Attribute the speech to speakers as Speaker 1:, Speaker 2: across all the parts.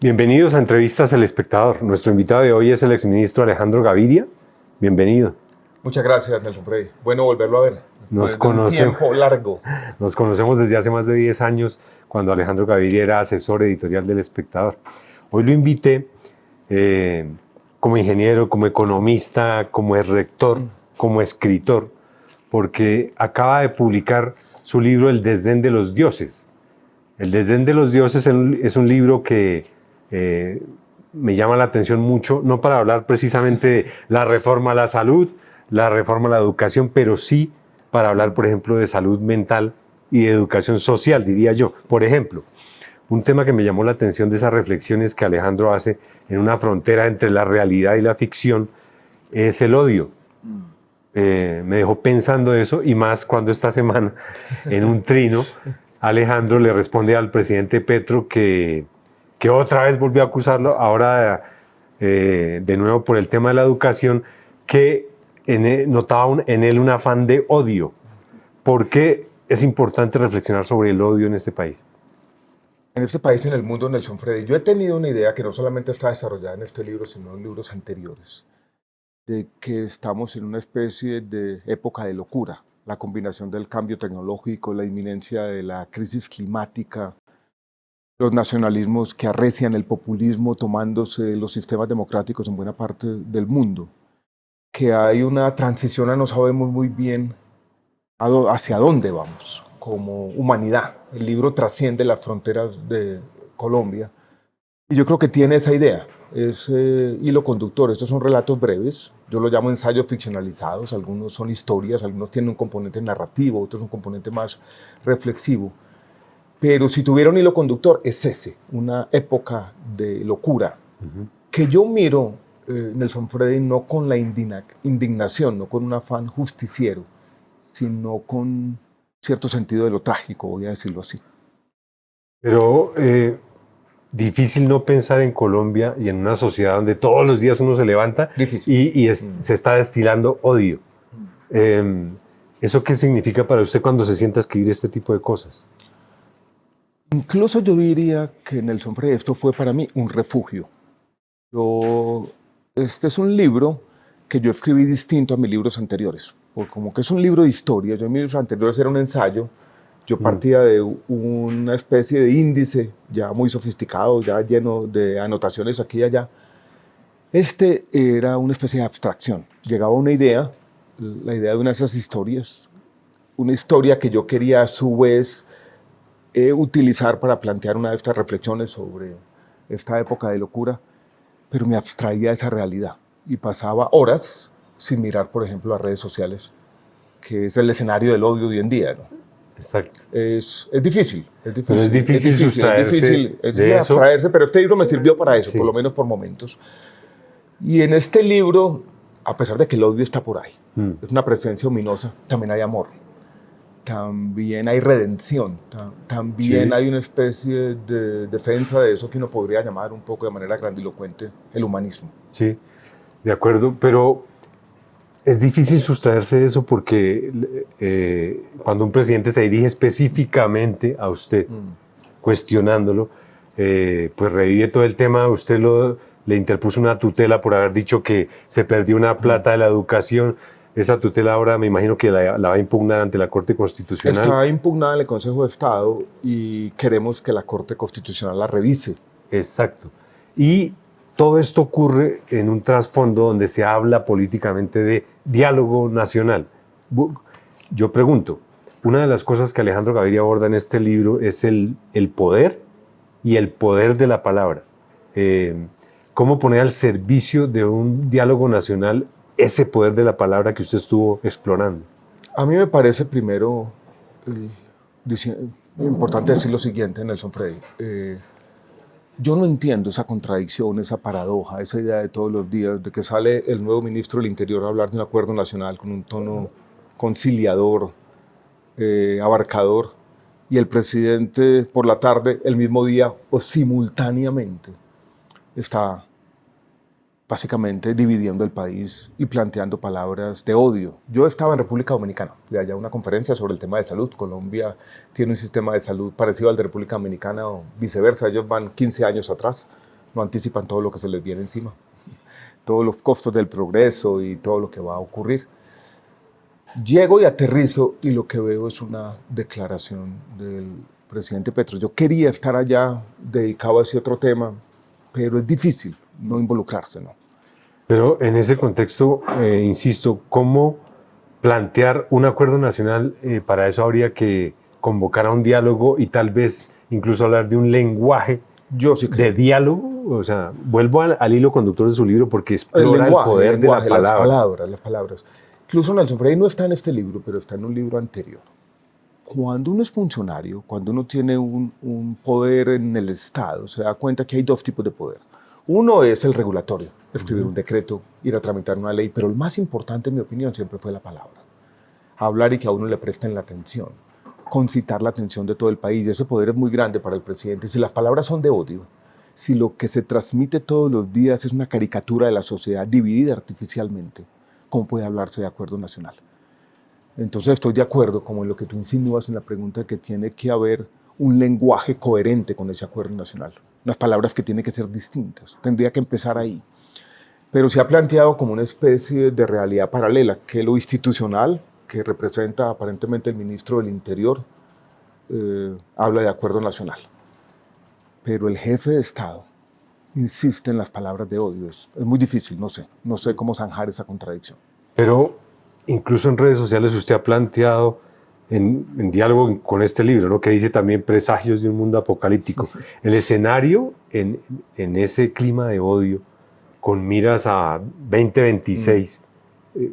Speaker 1: Bienvenidos a Entrevistas al Espectador. Nuestro invitado de hoy es el exministro Alejandro Gaviria. Bienvenido.
Speaker 2: Muchas gracias, Nelson Freddy. Bueno volverlo a ver.
Speaker 1: Nos
Speaker 2: Después de un tiempo largo.
Speaker 1: Nos conocemos desde hace más de 10 años, cuando Alejandro Gaviria era asesor editorial del Espectador. Hoy lo invité como ingeniero, como economista, como rector, como escritor, porque acaba de publicar su libro El desdén de los dioses. El desdén de los dioses es un libro que me llama la atención mucho, no para hablar precisamente de la reforma a la salud, la reforma a la educación, pero sí para hablar, por ejemplo, de salud mental y de educación social, diría yo. Por ejemplo, un tema que me llamó la atención de esas reflexiones que Alejandro hace en una frontera entre la realidad y la ficción es el odio. Me dejó pensando eso, y más cuando esta semana, en un trino, Alejandro le responde al presidente Petro que otra vez volvió a acusarlo, ahora de nuevo por el tema de la educación, que notaba en él un afán de odio. ¿Por qué es importante reflexionar sobre el odio en este país?
Speaker 2: En este país, en el mundo, Nelson Freddy, yo he tenido una idea que no solamente está desarrollada en este libro, sino en libros anteriores, de que estamos en una especie de época de locura. La combinación del cambio tecnológico, la inminencia de la crisis climática, los nacionalismos que arrecian el populismo tomándose los sistemas democráticos en buena parte del mundo, que hay una transición a no sabemos muy bien hacia dónde vamos como humanidad. El libro trasciende las fronteras de Colombia y yo creo que tiene esa idea, ese hilo conductor. Estos son relatos breves, yo lo llamo ensayos ficcionalizados, algunos son historias, algunos tienen un componente narrativo, otros un componente más reflexivo. Pero si tuviera un hilo conductor, es ese, una época de locura, que yo miro, Nelson Freddy, no con la indignación, no con un afán justiciero, sino con cierto sentido de lo trágico, voy a decirlo así.
Speaker 1: Pero difícil no pensar en Colombia y en una sociedad donde todos los días uno se levanta y se está destilando odio. ¿Eso qué significa para usted cuando se sienta a escribir este tipo de cosas?
Speaker 2: Incluso yo diría que, Nelson Freddy, esto fue para mí un refugio. Este es un libro que yo escribí distinto a mis libros anteriores, porque como que es un libro de historia. Yo en mis libros anteriores era un ensayo, yo partía de una especie de índice ya muy sofisticado, ya lleno de anotaciones aquí y allá. Este era una especie de abstracción. Llegaba una idea, la idea de una de esas historias, una historia que yo quería a su vez utilizar para plantear una de estas reflexiones sobre esta época de locura, pero me abstraía de esa realidad y pasaba horas sin mirar, por ejemplo, las redes sociales, que es el escenario del odio de hoy en día, ¿no?
Speaker 1: Exacto.
Speaker 2: Es difícil.
Speaker 1: Pero es difícil sustraerse
Speaker 2: de eso. Abstraerse, pero este libro me sirvió para eso, sí, por lo menos por momentos. Y en este libro, a pesar de que el odio está por ahí, es una presencia ominosa, también hay amor. También hay redención, también hay una especie de defensa de eso que uno podría llamar un poco de manera grandilocuente el humanismo.
Speaker 1: Sí, de acuerdo, pero es difícil sustraerse de eso porque cuando un presidente se dirige específicamente a usted, cuestionándolo, pues revive todo el tema. Usted le interpuso una tutela por haber dicho que se perdió una plata de la educación. Esa tutela ahora me imagino que la va a impugnar ante la Corte Constitucional.
Speaker 2: Está impugnada en el Consejo de Estado y queremos que la Corte Constitucional la revise.
Speaker 1: Exacto. Y todo esto ocurre en un trasfondo donde se habla políticamente de diálogo nacional. Yo pregunto, una de las cosas que Alejandro Gaviria aborda en este libro es el poder y el poder de la palabra. ¿Cómo poner al servicio de un diálogo nacional ese poder de la palabra que usted estuvo explorando?
Speaker 2: A mí me parece primero importante decir lo siguiente, Nelson Freddy. Yo no entiendo esa contradicción, esa paradoja, esa idea de todos los días de que sale el nuevo ministro del Interior a hablar de un acuerdo nacional con un tono conciliador, abarcador, y el presidente por la tarde, el mismo día o simultáneamente, está básicamente dividiendo el país y planteando palabras de odio. Yo estaba en República Dominicana, fui allá a una conferencia sobre el tema de salud. Colombia tiene un sistema de salud parecido al de República Dominicana o viceversa, ellos van 15 años atrás. no anticipan todo lo que se les viene encima, todos los costos del progreso y todo lo que va a ocurrir. Llego y aterrizo y lo que veo es una declaración del presidente Petro. Yo quería estar allá dedicado a ese otro tema, pero es difícil no involucrarse, ¿no?
Speaker 1: Pero en ese contexto, insisto, ¿cómo plantear un acuerdo nacional? Para eso habría que convocar a un diálogo y tal vez incluso hablar de un lenguaje de diálogo. O sea, vuelvo al hilo conductor de su libro porque explora el poder de la palabra.
Speaker 2: Las palabras. Incluso Nelson Frey no está en este libro, pero está en un libro anterior. Cuando uno es funcionario, cuando uno tiene un poder en el Estado, se da cuenta que hay dos tipos de poder. Uno es el regulatorio, escribir un decreto, ir a tramitar una ley, pero el más importante, en mi opinión, siempre fue la palabra. Hablar y que a uno le presten la atención, concitar la atención de todo el país. Ese poder es muy grande para el presidente. Si las palabras son de odio, si lo que se transmite todos los días es una caricatura de la sociedad dividida artificialmente, ¿cómo puede hablarse de acuerdo nacional? Entonces estoy de acuerdo, como en lo que tú insinúas en la pregunta, que tiene que haber un lenguaje coherente con ese acuerdo nacional. Unas palabras que tienen que ser distintas. Tendría que empezar ahí. Pero se ha planteado como una especie de realidad paralela, que lo institucional, que representa aparentemente el ministro del Interior, habla de acuerdo nacional. Pero el jefe de Estado insiste en las palabras de odio. Es muy difícil, no sé cómo zanjar esa contradicción.
Speaker 1: Pero incluso en redes sociales usted ha planteado en diálogo con este libro, ¿no?, que dice también presagios de un mundo apocalíptico. El escenario en ese clima de odio, con miras a 2026,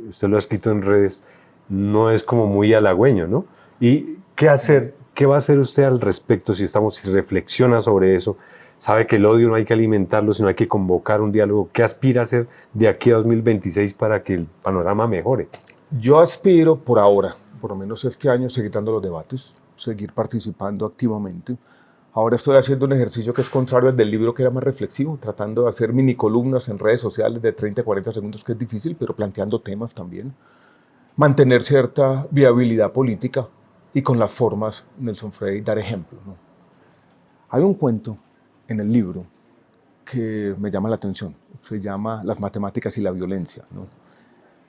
Speaker 1: usted lo ha escrito en redes, no es como muy halagüeño, ¿no? ¿Y qué hacer? ¿Qué va a hacer usted al respecto si reflexiona sobre eso? Sabe que el odio no hay que alimentarlo, sino hay que convocar un diálogo. ¿Qué aspira a hacer de aquí a 2026 para que el panorama mejore?
Speaker 2: Yo aspiro por ahora, por lo menos este año, seguir dando los debates, seguir participando activamente. Ahora estoy haciendo un ejercicio que es contrario al del libro, que era más reflexivo, tratando de hacer mini columnas en redes sociales de 30 a 40 segundos, que es difícil, pero planteando temas también. Mantener cierta viabilidad política y con las formas, Nelson Frey, dar ejemplo, ¿no? Hay un cuento en el libro que me llama la atención. Se llama Las matemáticas y la violencia, ¿no?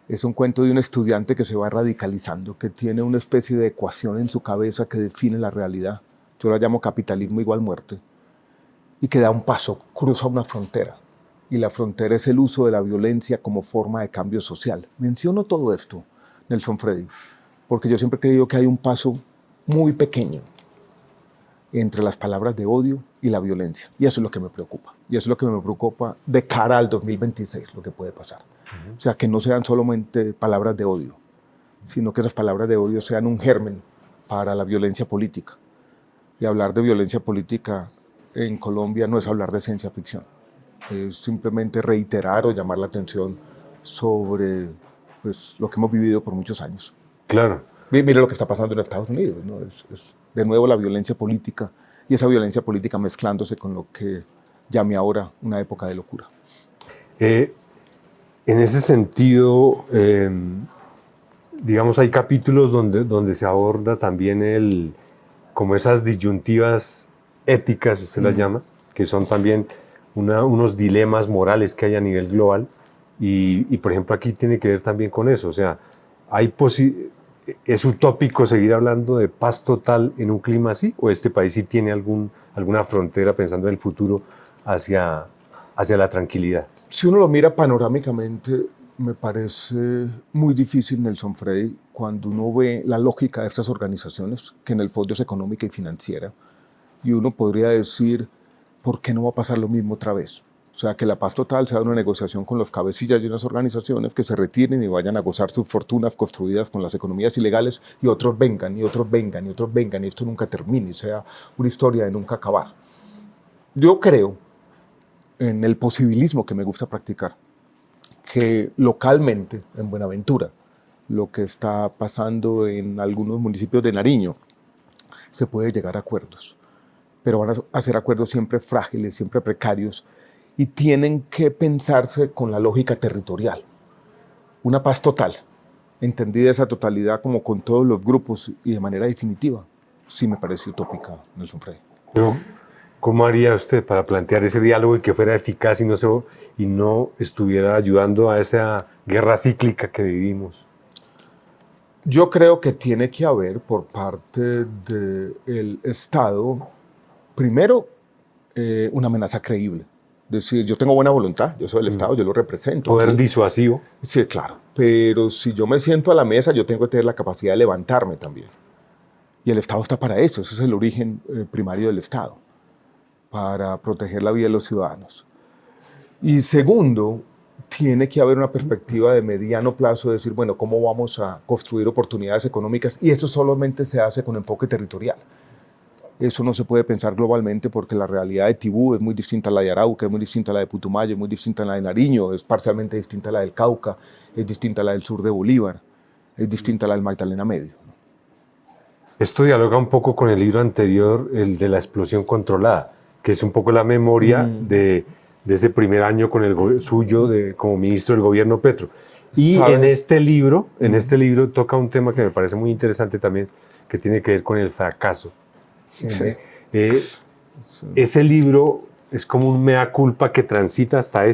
Speaker 2: Es un cuento de un estudiante que se va radicalizando, que tiene una especie de ecuación en su cabeza que define la realidad. Yo la llamo capitalismo igual muerte. Y que da un paso, cruza una frontera. Y la frontera es el uso de la violencia como forma de cambio social. Menciono todo esto, Nelson Frey, porque yo siempre he creído que hay un paso muy pequeño entre las palabras de odio y la violencia. Y eso es lo que me preocupa. Y eso es lo que me preocupa de cara al 2026, lo que puede pasar. O sea, que no sean solamente palabras de odio, sino que esas palabras de odio sean un germen para la violencia política. Y hablar de violencia política en Colombia no es hablar de ciencia ficción. Es simplemente reiterar o llamar la atención sobre lo que hemos vivido por muchos años.
Speaker 1: Claro.
Speaker 2: Mire lo que está pasando en Estados Unidos, ¿no? Es de nuevo la violencia política, y esa violencia política mezclándose con lo que llame ahora una época de locura.
Speaker 1: En ese sentido, digamos, hay capítulos donde se aborda también como esas disyuntivas éticas, usted las llama, que son también unos dilemas morales que hay a nivel global, y por ejemplo aquí tiene que ver también con eso. O sea, ¿es utópico seguir hablando de paz total en un clima así? ¿O este país sí tiene alguna frontera, pensando en el futuro, hacia la tranquilidad?
Speaker 2: Si uno lo mira panorámicamente, me parece muy difícil, Nelson Frey, cuando uno ve la lógica de estas organizaciones, que en el fondo es económica y financiera, y uno podría decir, ¿por qué no va a pasar lo mismo otra vez? O sea, que la paz total sea una negociación con los cabecillas de unas organizaciones que se retiren y vayan a gozar sus fortunas construidas con las economías ilegales, y otros vengan, y otros vengan, y otros vengan, y esto nunca termine, sea una historia de nunca acabar. Yo creo en el posibilismo que me gusta practicar, que localmente, en Buenaventura, lo que está pasando en algunos municipios de Nariño, se puede llegar a acuerdos, pero van a ser acuerdos siempre frágiles, siempre precarios, y tienen que pensarse con la lógica territorial. Una paz total, entendida esa totalidad como con todos los grupos y de manera definitiva, sí me parece utópica, Nelson Frey.
Speaker 1: Pero ¿Cómo haría usted para plantear ese diálogo y que fuera eficaz y no estuviera ayudando a esa guerra cíclica que vivimos?
Speaker 2: Yo creo que tiene que haber por parte del Estado, primero, una amenaza creíble. Es decir, yo tengo buena voluntad, yo soy del Estado, yo lo represento.
Speaker 1: Poder
Speaker 2: ¿sí?
Speaker 1: disuasivo.
Speaker 2: Sí, claro. Pero si yo me siento a la mesa, yo tengo que tener la capacidad de levantarme también. Y el Estado está para eso. Ese es el origen primario del Estado, para proteger la vida de los ciudadanos. Y segundo, tiene que haber una perspectiva de mediano plazo, de decir, bueno, ¿cómo vamos a construir oportunidades económicas? Y eso solamente se hace con enfoque territorial. Eso no se puede pensar globalmente porque la realidad de Tibú es muy distinta a la de Arauca, es muy distinta a la de Putumayo, es muy distinta a la de Nariño, es parcialmente distinta a la del Cauca, es distinta a la del sur de Bolívar, es distinta a la del Magdalena Medio.
Speaker 1: Esto dialoga un poco con el libro anterior, el de la explosión controlada, que es un poco la memoria de ese primer año con el suyo como ministro del gobierno Petro. Y
Speaker 2: ¿Sabes?
Speaker 1: en este libro toca un tema que me parece muy interesante también, que tiene que ver con el fracaso.
Speaker 2: Sí.
Speaker 1: Ese libro es como un mea culpa que transita hasta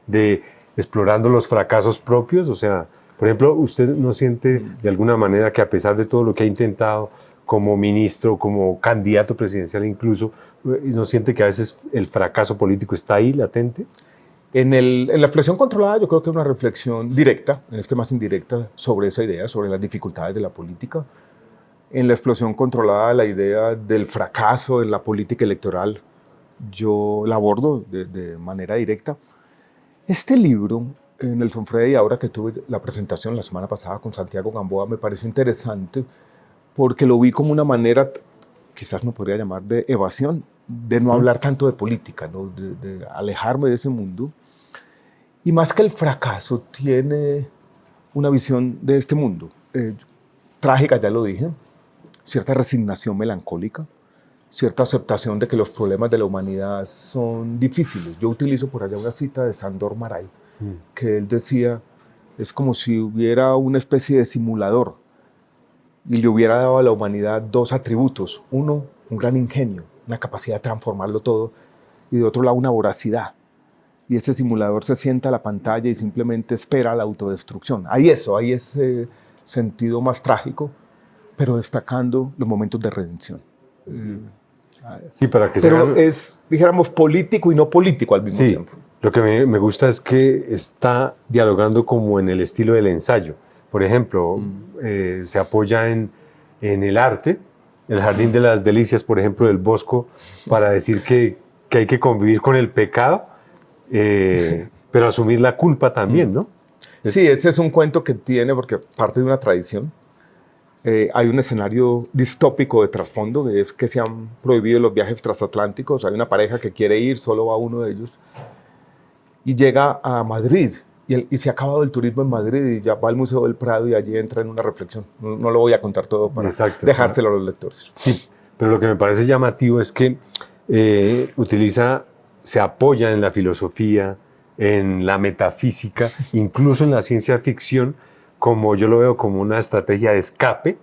Speaker 1: de explorando los fracasos propios. O sea, por ejemplo, ¿usted no siente de alguna manera que a pesar de todo lo que ha intentado como ministro, como candidato presidencial incluso, no siente que a veces el fracaso político está ahí latente?
Speaker 2: En la expresión controlada yo creo que es una reflexión directa, en este más indirecta, sobre esa idea, sobre las dificultades de la política. En la explosión controlada, la idea del fracaso en la política electoral, yo la abordo de manera directa. Este libro, Nelson Freddy, ahora que tuve la presentación la semana pasada con Santiago Gamboa, me pareció interesante porque lo vi como una manera, quizás no podría llamar de evasión, de no hablar tanto de política, ¿no? de alejarme de ese mundo. Y más que el fracaso, tiene una visión de este mundo. Trágica, ya lo dije, cierta resignación melancólica, cierta aceptación de que los problemas de la humanidad son difíciles. Yo utilizo por allá una cita de Sándor Márai, que él decía, es como si hubiera una especie de simulador y le hubiera dado a la humanidad dos atributos. Uno, un gran ingenio, una capacidad de transformarlo todo, y de otro lado una voracidad. Y ese simulador se sienta a la pantalla y simplemente espera la autodestrucción. Hay ese sentido más trágico, pero destacando los momentos de redención.
Speaker 1: Sí, para que
Speaker 2: pero es, dijéramos, político y no político al mismo tiempo.
Speaker 1: Lo que me gusta es que está dialogando como en el estilo del ensayo. Por ejemplo, se apoya en el arte, el Jardín de las Delicias, por ejemplo, del Bosco, para decir que hay que convivir con el pecado, pero asumir la culpa también, ¿no?
Speaker 2: Sí, ese es un cuento que tiene, porque parte de una tradición. Hay un escenario distópico de trasfondo, es que se han prohibido los viajes transatlánticos. Hay una pareja que quiere ir, solo va uno de ellos, y llega a Madrid, y se ha acabado el turismo en Madrid, y ya va al Museo del Prado y allí entra en una reflexión. No lo voy a contar todo para dejárselo a los lectores.
Speaker 1: Sí, pero lo que me parece llamativo es que se apoya en la filosofía, en la metafísica, incluso en la ciencia ficción, como yo lo veo como una estrategia de escape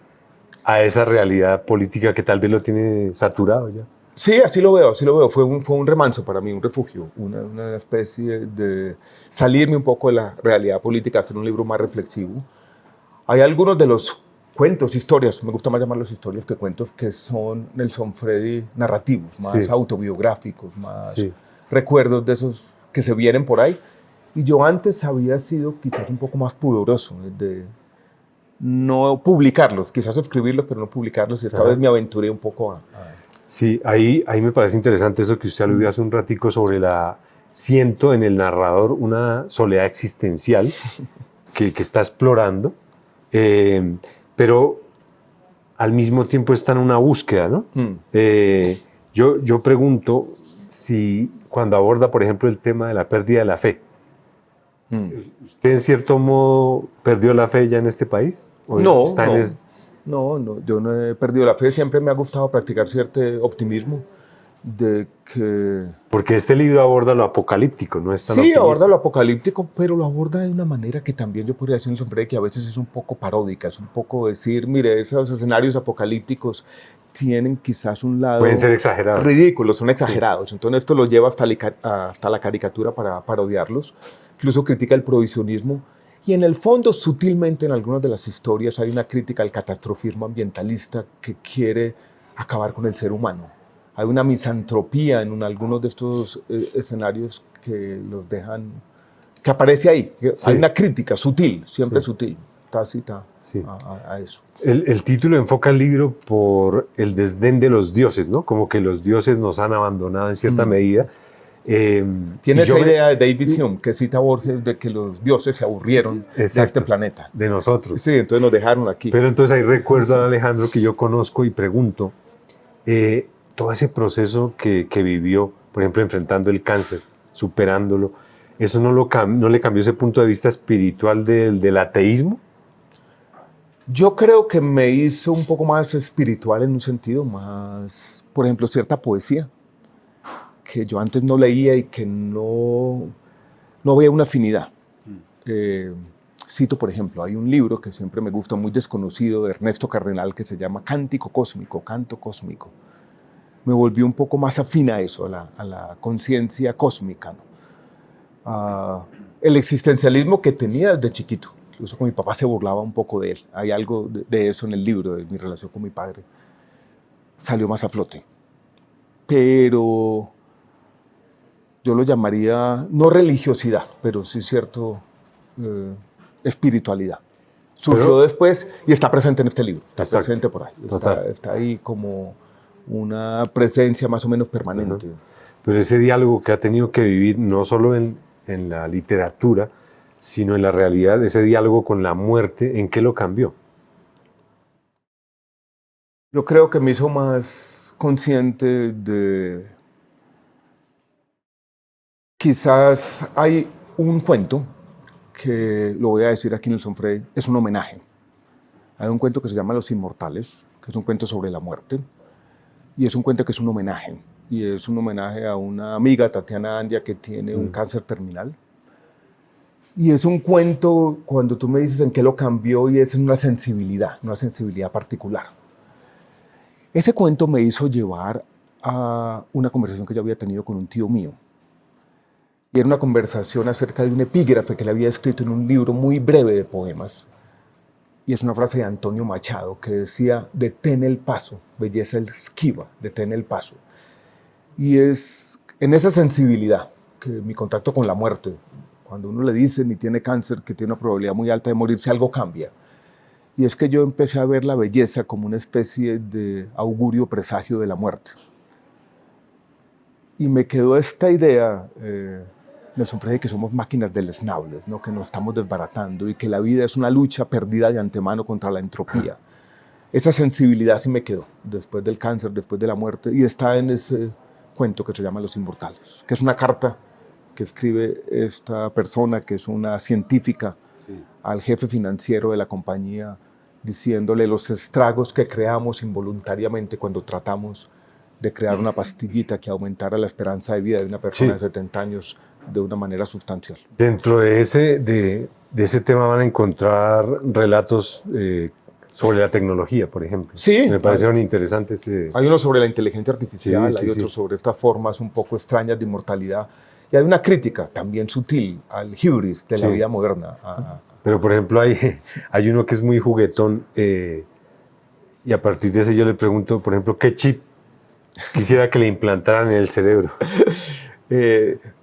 Speaker 1: a esa realidad política que tal vez lo tiene saturado ya.
Speaker 2: Sí, así lo veo. Fue un remanso para mí, un refugio, una especie de salirme un poco de la realidad política, hacer un libro más reflexivo. Hay algunos de los cuentos, historias, me gusta más llamarlos historias que cuentos, que son Nelson Freddy narrativos, más autobiográficos, más recuerdos de esos que se vienen por ahí. Y yo antes había sido quizás un poco más pudoroso de no publicarlos, quizás escribirlos, pero no publicarlos. Y esta vez me aventuré un poco a...
Speaker 1: Sí, ahí me parece interesante eso que usted aludió hace un ratico sobre siento en el narrador una soledad existencial que está explorando, pero al mismo tiempo está en una búsqueda, ¿no? Yo pregunto si cuando aborda, por ejemplo, el tema de la pérdida de la fe, ¿usted en cierto modo perdió la fe ya en este país?
Speaker 2: No, yo no he perdido la fe. Siempre me ha gustado practicar cierto optimismo de que...
Speaker 1: Porque este libro aborda lo apocalíptico, ¿no es tan optimista?
Speaker 2: Aborda lo apocalíptico, pero lo aborda de una manera que también yo podría decir en Nelson Freddy que a veces es un poco paródica, es un poco decir, mire, esos escenarios apocalípticos tienen quizás un lado
Speaker 1: Pueden ser exagerados.
Speaker 2: ridículo, son exagerados. Entonces esto lo lleva hasta la caricatura para parodiarlos. Incluso critica el prohibicionismo. Y en el fondo, sutilmente, en algunas de las historias hay una crítica al catastrofismo ambientalista que quiere acabar con el ser humano. Hay una misantropía en algunos de estos escenarios que los dejan, que aparece ahí.
Speaker 1: Sí.
Speaker 2: Hay una crítica sutil, siempre
Speaker 1: Sí.
Speaker 2: sutil, tácita
Speaker 1: Sí.
Speaker 2: a eso.
Speaker 1: El título enfoca el libro por el desdén de los dioses, ¿no? Como que los dioses nos han abandonado en cierta medida.
Speaker 2: Tiene esa idea de David Hume, que cita a Borges, de que los dioses se aburrieron de este planeta.
Speaker 1: De nosotros.
Speaker 2: Sí, entonces nos dejaron aquí.
Speaker 1: Pero entonces ahí recuerdo a Alejandro que yo conozco y pregunto, todo ese proceso que vivió, por ejemplo, enfrentando el cáncer, superándolo, ¿eso no le cambió ese punto de vista espiritual del ateísmo?
Speaker 2: Yo creo que me hizo un poco más espiritual en un sentido más, por ejemplo, cierta poesía que yo antes no leía y que no veía una afinidad. Cito, por ejemplo, hay un libro que siempre me gusta, muy desconocido, de Ernesto Cardenal, que se llama Cántico Cósmico, Canto Cósmico. Me volvió un poco más afín a eso, a la conciencia cósmica, ¿no? El existencialismo que tenía desde chiquito. Incluso con mi papá se burlaba un poco de él. Hay algo de eso en el libro, de mi relación con mi padre. Salió más a flote. Pero yo lo llamaría, no religiosidad, pero sí cierto espiritualidad. Surgió después y está presente en este libro. Está presente por ahí. Está ahí como una presencia más o menos permanente.
Speaker 1: Pero ese diálogo que ha tenido que vivir no solo en la literatura, sino en la realidad, ese diálogo con la muerte, ¿en qué lo cambió?
Speaker 2: Yo creo que me hizo más consciente de... Quizás hay un cuento, que lo voy a decir aquí, Nelson Frey, es un homenaje. Hay un cuento que se llama Los Inmortales, que es un cuento sobre la muerte, y es un cuento que es un homenaje. Y es un homenaje a una amiga, Tatiana Andia, que tiene un cáncer terminal. Y es un cuento, cuando tú me dices en qué lo cambió, y es una sensibilidad particular. Ese cuento me hizo llevar a una conversación que yo había tenido con un tío mío. Y era una conversación acerca de un epígrafe que él había escrito en un libro muy breve de poemas. Y es una frase de Antonio Machado que decía: detén el paso, belleza esquiva, detén el paso. Y es en esa sensibilidad que mi contacto con la muerte, cuando uno le dicen y tiene cáncer, que tiene una probabilidad muy alta de morirse, algo cambia. Y es que yo empecé a ver la belleza como una especie de augurio presagio de la muerte. Y me quedó esta idea, Nelson Frey, que somos máquinas deleznables, ¿no? Que nos estamos desbaratando y que la vida es una lucha perdida de antemano contra la entropía. Esa sensibilidad sí me quedó después del cáncer, después de la muerte, y está en ese cuento que se llama Los Inmortales, que es una carta que escribe esta persona, que es una científica, al jefe financiero de la compañía, diciéndole los estragos que creamos involuntariamente cuando tratamos de crear una pastillita que aumentara la esperanza de vida de una persona de 70 años de una manera sustancial.
Speaker 1: Dentro de ese tema van a encontrar relatos sobre la tecnología, por ejemplo.
Speaker 2: Sí.
Speaker 1: Me parecieron interesantes.
Speaker 2: Hay uno sobre la inteligencia artificial, hay otro sobre estas formas un poco extrañas de inmortalidad. Y hay una crítica también sutil al hibris de la vida moderna.
Speaker 1: Pero, por ejemplo, hay uno que es muy juguetón y a partir de ese yo le pregunto, por ejemplo, ¿qué chip quisiera que le implantaran en el cerebro?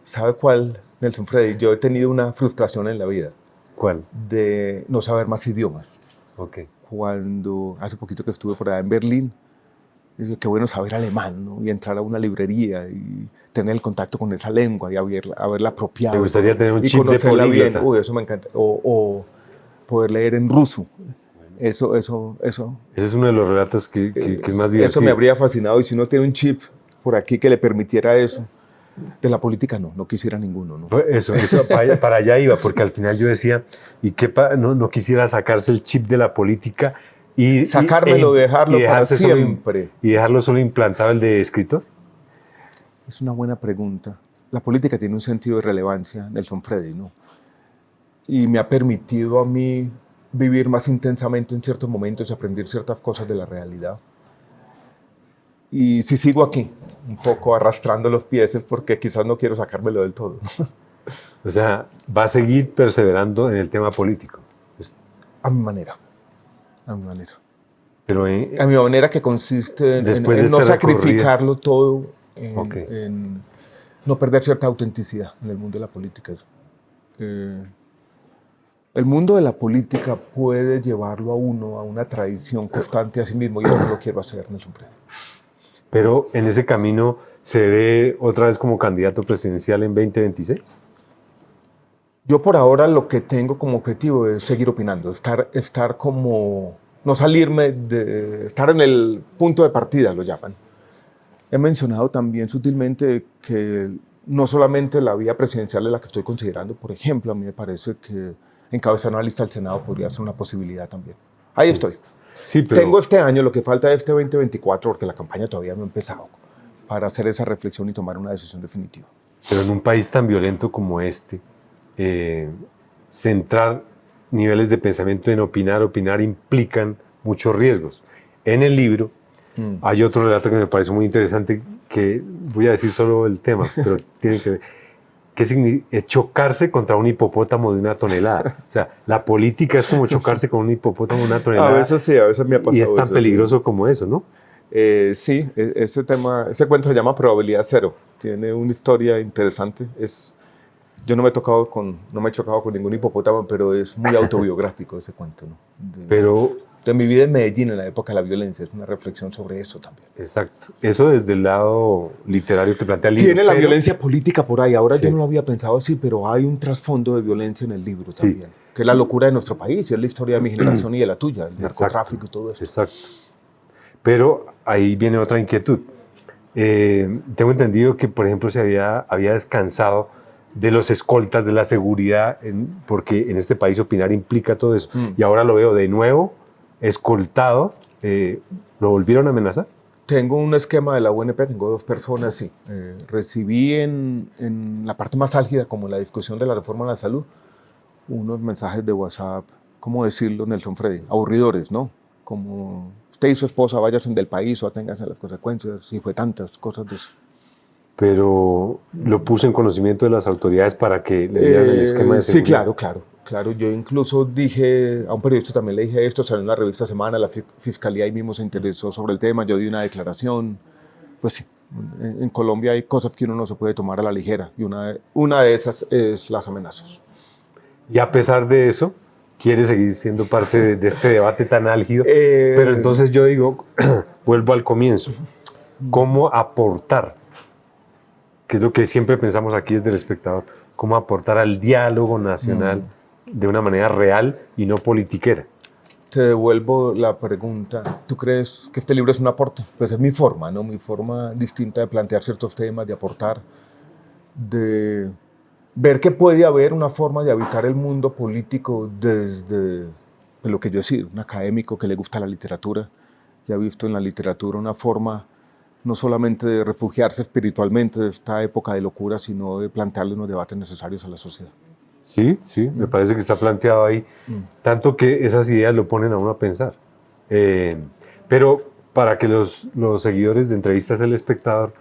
Speaker 2: ¿Sabe cuál, Nelson Frey? Yo he tenido una frustración en la vida.
Speaker 1: ¿Cuál?
Speaker 2: De no saber más idiomas.
Speaker 1: Okay.
Speaker 2: Cuando hace poquito que estuve por allá en Berlín, dije, qué bueno saber alemán, ¿no? Y entrar a una librería y tener el contacto con esa lengua y haberla apropiado.
Speaker 1: ¿Te gustaría tener un chip de políglota?
Speaker 2: Uy, eso me encanta. O poder leer en ruso. Eso.
Speaker 1: Ese es uno de los relatos que es más divertido.
Speaker 2: Eso me habría fascinado. Y si uno tiene un chip por aquí que le permitiera eso, de la política no quisiera ninguno. ¿No?
Speaker 1: Eso para allá iba, porque al final yo decía, ¿y qué no quisiera sacarse el chip de la política y
Speaker 2: sacármelo, dejarlo para siempre?
Speaker 1: ¿Y dejarlo solo implantado el de escritor?
Speaker 2: Es una buena pregunta. La política tiene un sentido de relevancia, Nelson Frey, ¿no? Y me ha permitido a mí vivir más intensamente en ciertos momentos y aprender ciertas cosas de la realidad. Y si sigo aquí, un poco arrastrando los pies, es porque quizás no quiero sacármelo del todo.
Speaker 1: O sea, va a seguir perseverando en el tema político.
Speaker 2: A mi manera, a mi manera.
Speaker 1: Pero
Speaker 2: A mi manera, que consiste en
Speaker 1: después de
Speaker 2: no
Speaker 1: este
Speaker 2: sacrificarlo todo,
Speaker 1: Ok.
Speaker 2: en no perder cierta autenticidad en el mundo de la política. El mundo de la política puede llevarlo a uno a una tradición constante a sí mismo, y yo no lo quiero hacer, Nelson Freddy.
Speaker 1: Pero en ese camino, ¿se ve otra vez como candidato presidencial en 2026?
Speaker 2: Yo por ahora lo que tengo como objetivo es seguir opinando, estar como, no salirme de, estar en el punto de partida, lo llaman. He mencionado también sutilmente que no solamente la vía presidencial es la que estoy considerando. Por ejemplo, a mí me parece que encabezar una lista del Senado podría ser una posibilidad también. Ahí estoy.
Speaker 1: Sí, pero
Speaker 2: Tengo este año, lo que falta de este 2024, porque la campaña todavía no ha empezado, para hacer esa reflexión y tomar una decisión definitiva.
Speaker 1: en un país tan violento como este, centrar niveles de pensamiento en opinar implican muchos riesgos. En el libro hay otro relato que me parece muy interesante, que voy a decir solo el tema, pero tiene que ver. Es chocarse contra un hipopótamo de una tonelada. O sea, la política es como chocarse con un hipopótamo de una tonelada.
Speaker 2: A veces sí, a veces me ha pasado.
Speaker 1: Y es tan
Speaker 2: eso,
Speaker 1: peligroso
Speaker 2: sí.
Speaker 1: como eso, ¿no?
Speaker 2: Sí, ese cuento se llama Probabilidad Cero. Tiene una historia interesante. Yo no me he chocado con ningún hipopótamo, pero es muy autobiográfico ese cuento, ¿no? De mi vida en Medellín en la época de la violencia. Es una reflexión sobre eso también.
Speaker 1: Exacto. Eso desde el lado literario que plantea el libro.
Speaker 2: Tiene la violencia política por ahí. Ahora
Speaker 1: Sí.
Speaker 2: yo no lo había pensado así, pero hay un trasfondo de violencia en el libro
Speaker 1: Sí.
Speaker 2: también. Que es la locura de nuestro país, y es la historia de mi generación y de la tuya, el
Speaker 1: Exacto.
Speaker 2: narcotráfico y todo eso.
Speaker 1: Exacto. Pero ahí viene otra inquietud. Tengo entendido que, por ejemplo, se había descansado de los escoltas, de la seguridad, porque en este país opinar implica todo eso. Y ahora lo veo de nuevo escoltado. ¿Lo volvieron a amenazar?
Speaker 2: Tengo un esquema de la UNP, tengo 2 personas, sí. Recibí en la parte más álgida, como la discusión de la reforma a la salud, unos mensajes de WhatsApp, ¿cómo decirlo, Nelson Freddy? Aburridores, ¿no? Como usted y su esposa váyanse del país o aténganse a las consecuencias, y fue tantas cosas de eso.
Speaker 1: Pero lo puse en conocimiento de las autoridades para que le dieran el esquema de seguridad.
Speaker 2: Sí, claro. Yo incluso dije, a un periodista también le dije esto, salió en una revista Semana, la Fiscalía ahí mismo se interesó sobre el tema, yo di una declaración. Pues sí, en Colombia hay cosas que uno no se puede tomar a la ligera, y una de esas es las amenazas.
Speaker 1: Y a pesar de eso, quiere seguir siendo parte de este debate tan álgido. Pero entonces yo digo, vuelvo al comienzo, ¿cómo aportar? Que es lo que siempre pensamos aquí desde El Espectador, cómo aportar al diálogo nacional de una manera real y no politiquera.
Speaker 2: Te devuelvo la pregunta. ¿Tú crees que este libro es un aporte? Pues es mi forma, ¿no? Mi forma distinta de plantear ciertos temas, de aportar, de ver que puede haber una forma de habitar el mundo político desde lo que yo he sido, un académico que le gusta la literatura y ha visto en la literatura una forma no solamente de refugiarse espiritualmente de esta época de locura, sino de plantearle unos debates necesarios a la sociedad.
Speaker 1: Sí, me parece que está planteado ahí, tanto que esas ideas lo ponen a uno a pensar. Pero para que los seguidores de Entrevistas del Espectador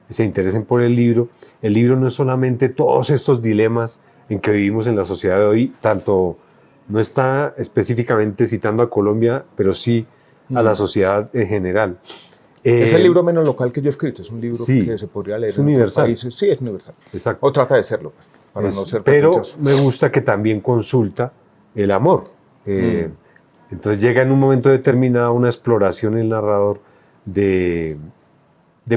Speaker 1: se interesen por el libro no es solamente todos estos dilemas en que vivimos en la sociedad de hoy, tanto no está específicamente citando a Colombia, pero sí a la sociedad en general.
Speaker 2: Es el libro menos local que yo he escrito, es un libro
Speaker 1: sí,
Speaker 2: que se podría leer
Speaker 1: es
Speaker 2: en
Speaker 1: universal.
Speaker 2: otros países. Sí, es universal.
Speaker 1: Exacto.
Speaker 2: O trata de serlo, pues, para no ser
Speaker 1: pero
Speaker 2: pretencioso.
Speaker 1: me gusta que también consulta el amor. Entonces llega en un momento determinado una exploración el narrador de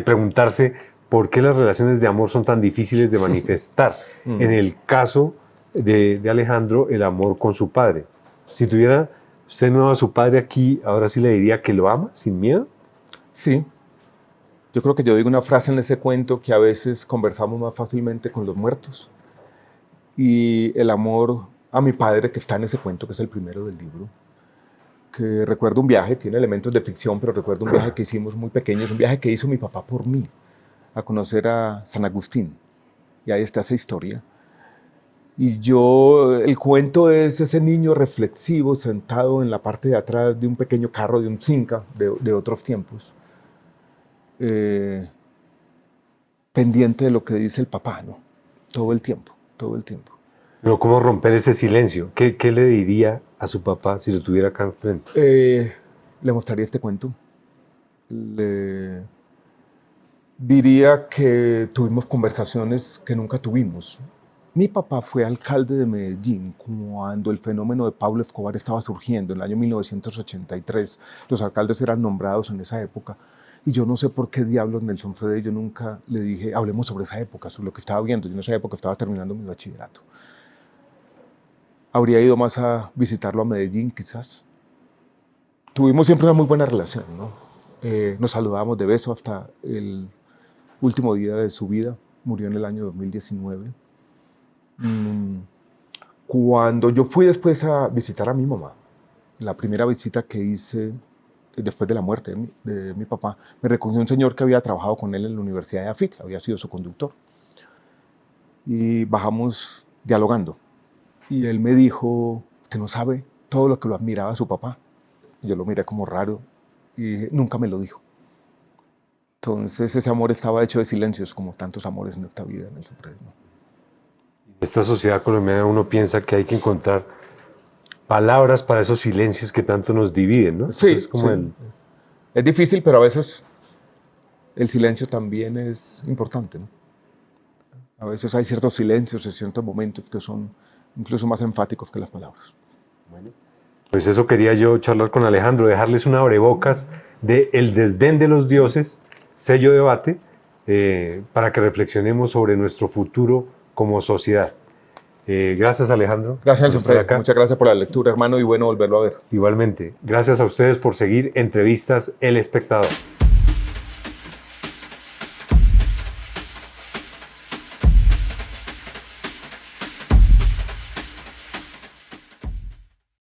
Speaker 1: preguntarse por qué las relaciones de amor son tan difíciles de manifestar. En el caso de Alejandro, el amor con su padre. Si tuviera usted nuevo a su padre aquí, ahora sí le diría que lo ama, sin miedo.
Speaker 2: Sí. Yo creo que yo digo una frase en ese cuento, que a veces conversamos más fácilmente con los muertos. Y el amor a mi padre, que está en ese cuento, que es el primero del libro, que recuerdo un viaje, tiene elementos de ficción, pero recuerdo un viaje que hicimos muy pequeños, un viaje que hizo mi papá por mí, a conocer a San Agustín. Y ahí está esa historia. Y el cuento es ese niño reflexivo sentado en la parte de atrás de un pequeño carro, de un Cinca de otros tiempos, pendiente de lo que dice el papá, ¿no? Todo el tiempo, todo el tiempo.
Speaker 1: Pero ¿cómo romper ese silencio? ¿Qué le diría a su papá si lo tuviera acá enfrente?
Speaker 2: Le mostraría este cuento. Le diría que tuvimos conversaciones que nunca tuvimos. Mi papá fue alcalde de Medellín cuando el fenómeno de Pablo Escobar estaba surgiendo en el año 1983. Los alcaldes eran nombrados en esa época. Y yo no sé por qué diablos Nelson Freddy, yo nunca le dije, hablemos sobre esa época, sobre lo que estaba viendo. Yo en esa época estaba terminando mi bachillerato. Habría ido más a visitarlo a Medellín, quizás. Tuvimos siempre una muy buena relación, ¿no? Nos saludábamos de beso hasta el último día de su vida. Murió en el año 2019. Cuando yo fui después a visitar a mi mamá, la primera visita que hice después de la muerte de mi papá, me recogió un señor que había trabajado con él en la Universidad de Afit, había sido su conductor. Y bajamos dialogando. Y él me dijo, usted no sabe todo lo que lo admiraba a su papá. Yo lo miré como raro y nunca me lo dijo. Entonces ese amor estaba hecho de silencios, como tantos amores en esta vida, en el Supremo.
Speaker 1: En esta sociedad colombiana uno piensa que hay que encontrar palabras para esos silencios que tanto nos dividen, ¿no?
Speaker 2: Sí,
Speaker 1: es como
Speaker 2: sí. Es difícil, pero a veces el silencio también es importante, ¿no? A veces hay ciertos silencios, ciertos momentos que son incluso más enfáticos que las palabras.
Speaker 1: Bueno, pues eso quería yo charlar con Alejandro, dejarles un abrebocas de El desdén de los dioses, sello debate, para que reflexionemos sobre nuestro futuro como sociedad. Gracias, Alejandro.
Speaker 2: Gracias, Nelson Freddy. Muchas gracias por la lectura, hermano, y bueno volverlo a ver.
Speaker 1: Igualmente. Gracias a ustedes por seguir Entrevistas El Espectador.